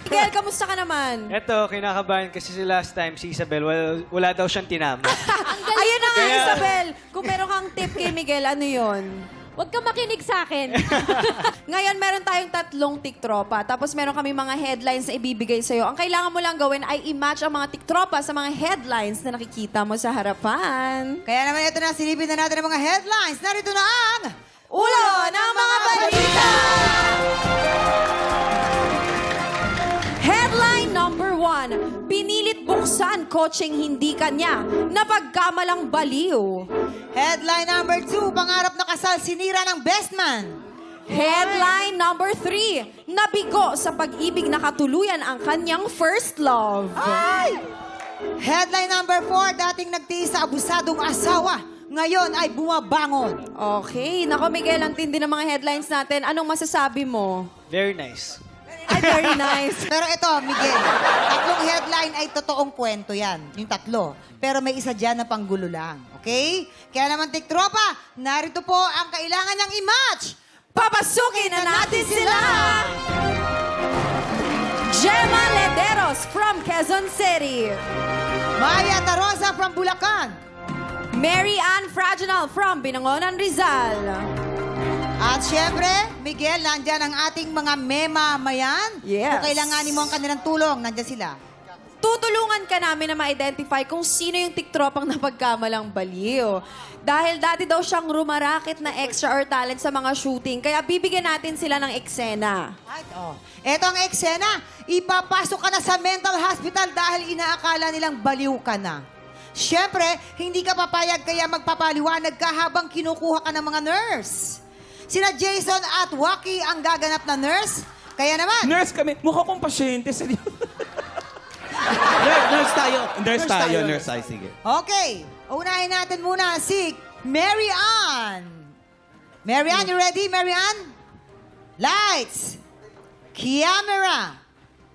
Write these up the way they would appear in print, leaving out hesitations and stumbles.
Miguel, kamusta ka naman? Eto, kinakabahan kasi si last time, si Isabel, wala daw siyang tinama. Ayun na nga, Kaya- Isabel. Kung meron kang tip kay Miguel, ano yon? Huwag ka makinig sa akin. Ngayon, meron tayong 3 tiktropa. Tapos meron kami mga headlines na ibibigay sa'yo. Ang kailangan mo lang gawin ay i-match ang mga tiktropa sa mga headlines na nakikita mo sa harapan. Kaya naman ito na, silipin na natin ang mga headlines. Narito na ang... Ulo ng mga balita! Headline number 1. Pinilit buksan kotseng hindi kanya. Napagkamalang baliw. Headline number 2, pangarap na kasal, sinira ng best man. Headline number 3. Nabigo sa pag-ibig na katuluyan ang kanyang first love. Headline number 4, dating nagtiis sa abusadong asawa, ngayon ay bumabangon. Okay. Nako, Miguel, ang tindi ng mga headlines natin. Anong masasabi mo? Very nice. Ay, very nice. Pero ito, Miguel, tatlong headline ay totoong kwento yan. Yung tatlo. Pero may isa dyan na panggulo lang. Okay? Kaya naman, tiktropa, narito po ang kailangan niyang i-match. Papasukin na natin sila! Gemma Lederos from Quezon City. Maya Tarosa from Bulacan. Mary Ann Fraginal from Binangonan, Rizal. At syempre, Miguel, nandyan ang ating mga memamayan. Yes. Kung kailanganin mo ang kanilang tulong, nandyan sila. Tutulungan ka namin na ma-identify kung sino yung tiktropang napagkamalang baliw. Dahil dati daw siyang rumarakit na extra or talent sa mga shooting. Kaya bibigyan natin sila ng eksena. Right, oh. Eto ang eksena, ipapasok ka na sa mental hospital dahil inaakala nilang baliw ka na. Siyempre, hindi ka papayag kaya magpapaliwanag ka habang kinukuha ka ng mga nurse. Sina Jason at Waki ang gaganap na nurse. Kaya naman, Nurse kami. Mukha kong pasyente. Seryoso. Nurse tayo. Nurse tayo. Nurse tayo. Sige. okay, unahin natin muna si Mary Ann. Mary Ann, you ready, Mary Ann? Lights, camera,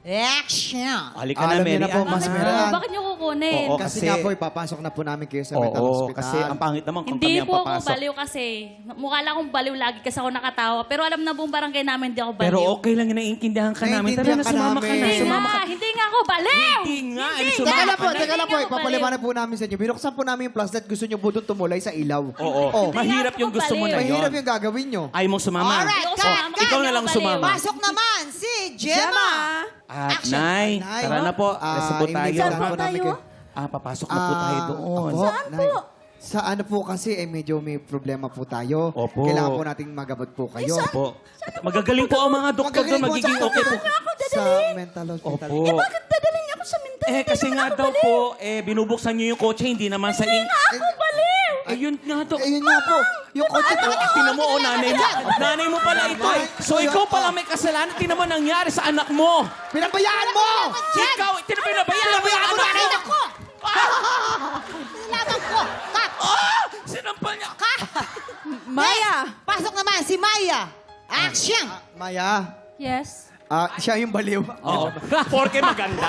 action. Halika na, Alam niyo Mary na po, Ann. Mas Bakit Meron. po? Bakit niyo kukunin? Oo, Kasi kasi- nga po, ipapasok na po namin kayo sa mental Oo, hospital. kasi ang pangit naman kung Hindi kami ang po ako papasok. baliw kasi. Mukha lang akong baliw lagi kasi ako nakatawa. Pero alam na buong barangay namin hindi ako baliw. Pero okay lang, naiintindihan ka namin. Tara Naiintindihan na, ka sumama ka namin. na. Hindi Sumama ka. nga, hindi nga ako baliw! Hindi nga, Hindi, sumama Teka lang po, ka na. teka lang po. Hindi ako Ipapaliwanag po namin sa inyo. Binuksan po namin yung flashlight. Gusto nyo po doon tumulay sa ilaw. Oo. Oh. Mahirap yung gusto mo na yun. Mahirap yung gagawin nyo. Ayaw mong sumama. Alright, Ayoko cut, sumama. cut. Ikaw na lang Hindi ako sumama. baliw. Pasok naman si Gemma. Gemma! At Action. Nay, Nay, tara na po. Reso po tayo. inimbitahan po namin kayo. Papasok na po tayo doon. Saan po? Sa ano po kasi, medyo may problema po tayo. Opo. Kailangan po nating magabat po kayo. Po. Magagaling po ang mga doktor doon. Magiging okay po. Sa mental hospital. Opo. Bakit dadalhin niyo ako sa mental? Kasi nga daw po, binubuksan niyo yung kotse, hindi naman sa Ako baliw! Ayun nga daw. Ayun nga po. Yung kotse po. Tinan mo, nanay mo. Nanay mo pala ito eh. So ikaw pala may kasalanan. Tinan mo nangyari sa anak mo. Pinabayaan mo! Ikaw, pinabayaan mo yung anak mo. Nilaban ko. Cut. Sinampal niya. Maya! Pasok naman si Maya. Action. Maya, Yes. siya yung baliw. Oo. Porke maganda.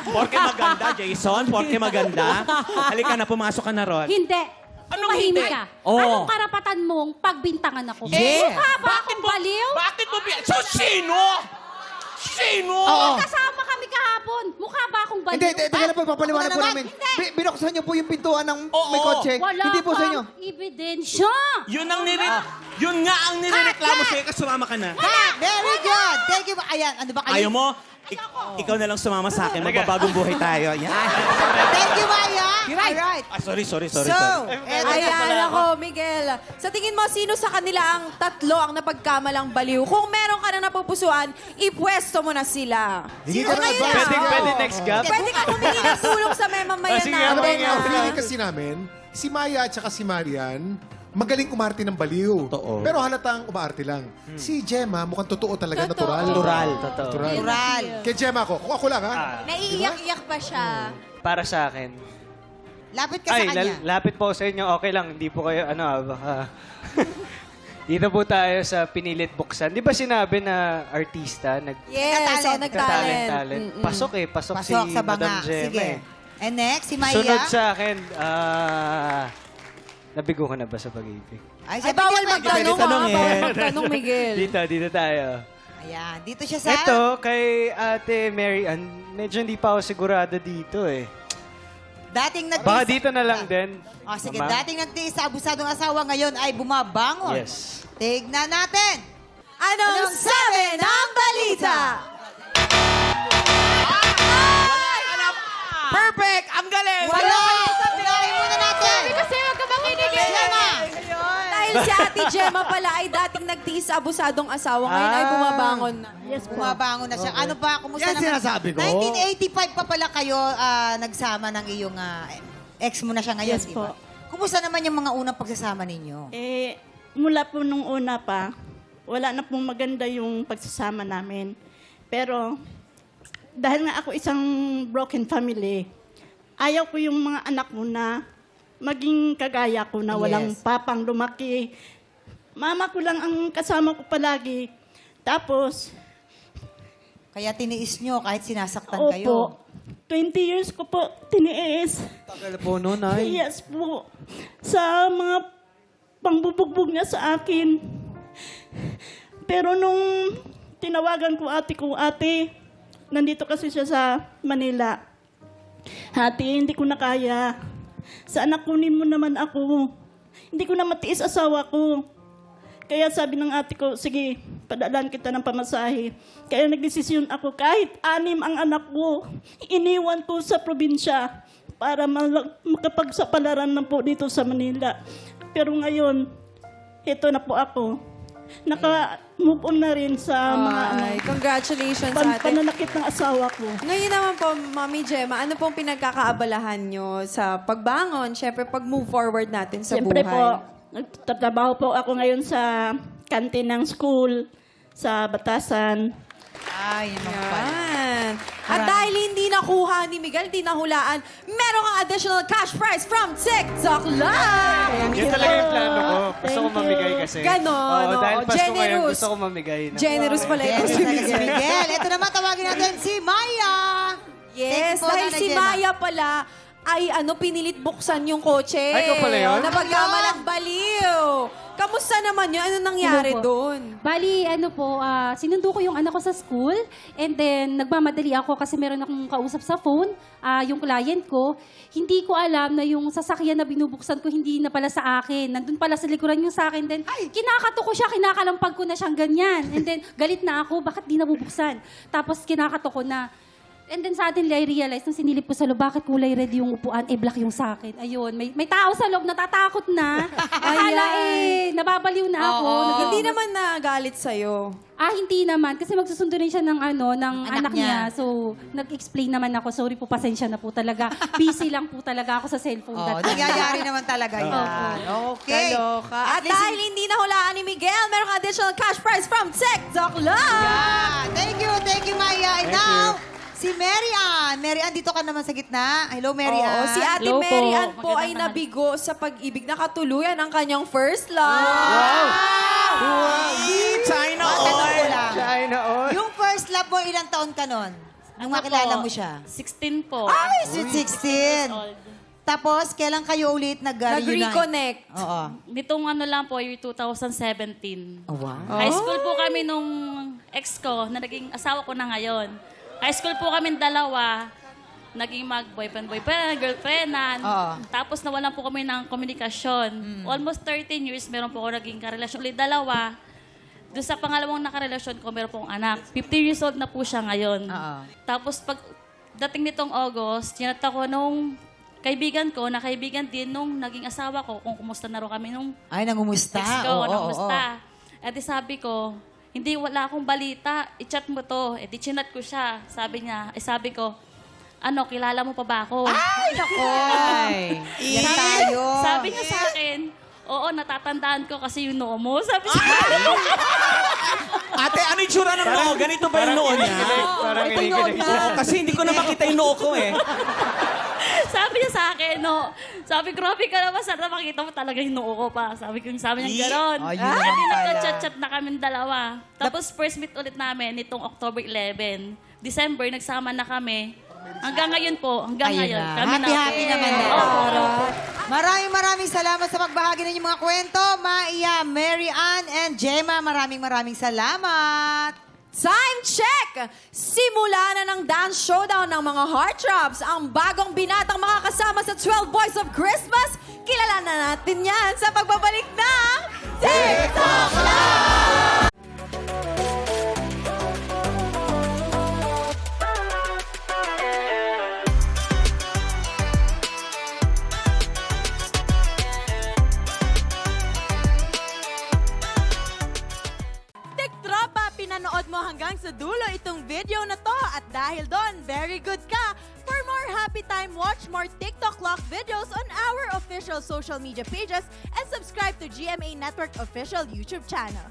Porke maganda, Jason. Porke maganda. Halika na, pumasok ka na ron. Hindi. Anong Tumahimik hindi? ka. Oo. Anong karapatan mong pagbintangan ako? Yeah. Mukha ba akong baliw? Bakit mo So, sino? Sino? Kasama kami kahapon. Mukha ba akong baliw? Hindi, teka lang po, papaliwanag Ano po naman? namin. Hindi. Binuksan niyo po yung pintuan ng Oo. may kotse. Wala Hindi po sa inyo. kang ebidensya. Yun nga ang nirereklamo sa'yo kasi sumama ka na. Cut. Very good. Thank you. Ayan, ano ba kayo? Ayaw mo? Ikaw na lang sumama sa akin. Magbabagong buhay tayo. Yan. Thank you, Maya. Alright. Sorry. So, sorry. eto na Ayan pala. ako, Miguel. Sa tingin mo, sino sa kanila ang 3 ang napagkamalang baliw? Kung meron ka na napupusuan, ipwesto mo na sila. Hindi ko na Ngayon ba? Pwede next gap? Pwede ka humingi ng tulong sa memamayan Sige, natin. sige. ah. Ang feeling kasi namin, si Maya at saka si Marian, magaling umarte ng baliw. Totoo. Pero halatang umaarte lang. Si Gemma, mukhang totoo talaga, Totoo. natural. Totoo. Natural. Kay Gemma ako. Kung ako lang, ha? Naiiyak-iyak pa siya. Para sa akin. Lapit ka sa kanya. Lapit po sa inyo. Okay lang. Hindi po kayo, baka... Dito po tayo sa pinilit buksan. Di ba sinabi na artista, Yes, so Nagtalent. nagtalent. talent? Mm-mm. Pasok Pasok si sa banga. Madam Gemma Sige. eh. And next, si Maya. Sunod sa akin, nabigo ka na ba sa pag-ibig? Ay, Ay, bawal sabi niya, magtanong, Pwede tanong Bawal eh. magtanong, Miguel. Dito tayo. Ayan, dito siya sa... Ito, kay Ate Mary Ann, medyo hindi pa ako sigurado dito eh. Dating nagtiis... Baka dito na lang din. O sige, Ma'am. dating nagtiis sa abusadong asawa, ngayon ay bumabangon. Yes. Tignan natin. Anong sabi ng balita? Perfect! Ang galing! Wala! Pinahin muna natin. Kasi wag ka makinig Gemma. Dahil si Ate Gemma pala ay dating nagtiis sa abusadong asawa, ngayon ay bumabangon na. Yes po. Bumabangon na siya. Ano ba? Kumusta Yan naman? sinasabi ko. 1985 pa pala kayo nagsama ng iyong ex mo na siya ngayon, Yes di ba? po. Kumusta naman yung mga unang pagsasama ninyo? Eh, mula po nung una pa, wala na pong maganda yung pagsasama namin. Pero, dahil nga ako isang broken family, ayaw ko yung mga anak ko na maging kagaya ko na walang Yes. papang lumaki. Mama ko lang ang kasama ko palagi. Tapos, Kaya tiniis nyo kahit sinasaktan opo, kayo. 20 years ko po tiniis. Tagal po nun, ay. Yes po. Sa mga pangbubugbog niya sa akin. Pero nung tinawagan ko ate, nandito kasi siya sa Manila. Ate, hindi ko na kaya. Sana kunin mo naman ako. Hindi ko na matiis asawa ko. Kaya sabi ng ate ko, sige, padaalan kita ng pamasahe. Kaya nagdesisyon ako, kahit 6 ang anak ko, iniwan ko sa probinsya para makapagsapalaran na po dito sa Manila. Pero ngayon, ito na po ako. Naka-move on na rin sa mga Ay, congratulations Ate. pananakit ng asawa ko. Ngayon naman po, Mami Gemma, ano pong pinagkakaabalahan nyo sa pagbangon? Siyempre, pag-move forward natin sa Siyempre buhay. po, nagtatrabaho po ako ngayon sa kantin ng school, sa Batasan. Ay, naman pala. Yan. At dahil hindi nakuha ni Miguel, hindi nahulaan, meron kang additional cash prize from TikTok Live! Yun talaga yung plano ko. Gusto ko Thank you. mamigay kasi. Ganon, Oo, dahil oo. Pasko ngayon, Generous. gusto ko mamigay. Generous pala ito Yes, si talaga si Miguel. Miguel. Ito naman, tawagin natin si Maya. Yes, Thank you po, dahil Nanay si Gemma. Maya pala ay pinilit buksan yung kotse. Ay, ikaw pala yun? Na pagkamalang baliw. Kamusta naman yun? Ano nangyari Hello po. doon? Bali, sinundo ko yung anak ko sa school and then nagmamadali ako kasi meron akong kausap sa phone, yung client ko. Hindi ko alam na yung sasakyan na binubuksan ko hindi na pala sa akin. Nandun pala sa likuran yung sa akin. Then, kinakato ko siya, kinakalampag ko na siyang ganyan. And then, galit na ako, bakit di nabubuksan? Tapos, kinakato ko na. And then suddenly, I realized, nung sinilip ko sa loob, bakit kulay red yung upuan, black yung sa akin. Ayun, may tao sa loob, natatakot na. Akala nababaliw na ako. Hindi naman nagalit sa'yo. Hindi naman. Kasi magsusundo rin siya ng, ng Anak anak niya. niya. So, nag-explain naman ako. Sorry po, pasensya na po talaga. Busy lang po talaga ako sa cellphone. Oh, that time. nangyayari naman talaga yan. Okay. Kaloka. At least- dahil hindi nahulaan ni Miguel, meron kang additional cash prize from TikTok Live! Yeah. Thank you, Maya. And Thank now, si Mary Ann. Mary Ann, dito ka naman sa gitna. Hello, Mary Oo, Ann. si Ate Hello Mary po. Ann po ay Magandang nabigo sa pag-ibig. Nakatuluyan ang kanyang first love. China Matanong ko oil! lang. China all. Yung first love mo, ilang taon ka nun? Nung Ano makilala po? mo siya? 16 po. Ay, sweet 16. Old. Tapos, kailan kayo ulit nag-reunite? Nag-reconnect. Oo. Nitong lang po, year 2017. Oh, wow. High school po kami nung ex ko, na naging asawa ko na ngayon. High school po kami dalawa, naging mag-boyfriend, girlfriendan. Oo. Tapos nawalan po kami ng komunikasyon. Almost 13 years, meron po ako naging karelasyon ulit dalawa. Doon sa pangalawang nakarelasyon ko, meron pong anak. 50 years old na po siya ngayon. Oo. Tapos pag dating nitong August, tinata ko nung kaibigan ko, na kaibigan din nung naging asawa ko, kung kumusta na ro kami nung Ay, nangumusta. ex ko, Oo, nangumusta. At di sabi ko, hindi, wala akong balita, i-chat mo to. Eh, di chinat ko siya. Sabi niya, sabi ko, kilala mo pa ba ako? Ay, nako. Yan tayo. Sabi niya sa akin, oo, natatandaan ko kasi yung noo mo. Sabi sa akin, Ate, ano yung tsura ng noo? Ganito ba yung noo niya? Parang kinikilig siya. Oo, kasi hindi ko na makita yung noo ko eh. sabi niya sa akin, no. Sabi, grabe ka naman, sana makita mo talaga yung noo ko pa. Sabi niya gano'n. Ayun At naman pala. nagka-chat-chat na kami dalawa. Tapos first meet ulit namin nitong October 11. December, nagsama na kami. Hanggang ngayon po, hanggang Ayun ngayon. na. Kami Happy naman na. Opo. Maraming salamat sa pagbahagi ng inyong mga kwento. Maya, Mary Ann, and Gemma, maraming salamat. Time check! Simula na ng dance showdown ng mga heartthrobs, ang bagong binatang makakasama sa 12 Boys of Christmas. Kilala na natin yan sa pagbabalik ng TikTok Live! Tropa, pinanood mo hanggang sa dulo itong video na to at dahil doon, very good ka. For more happy time, watch more TikTok Lock videos on our official social media pages and subscribe to GMA Network official YouTube channel.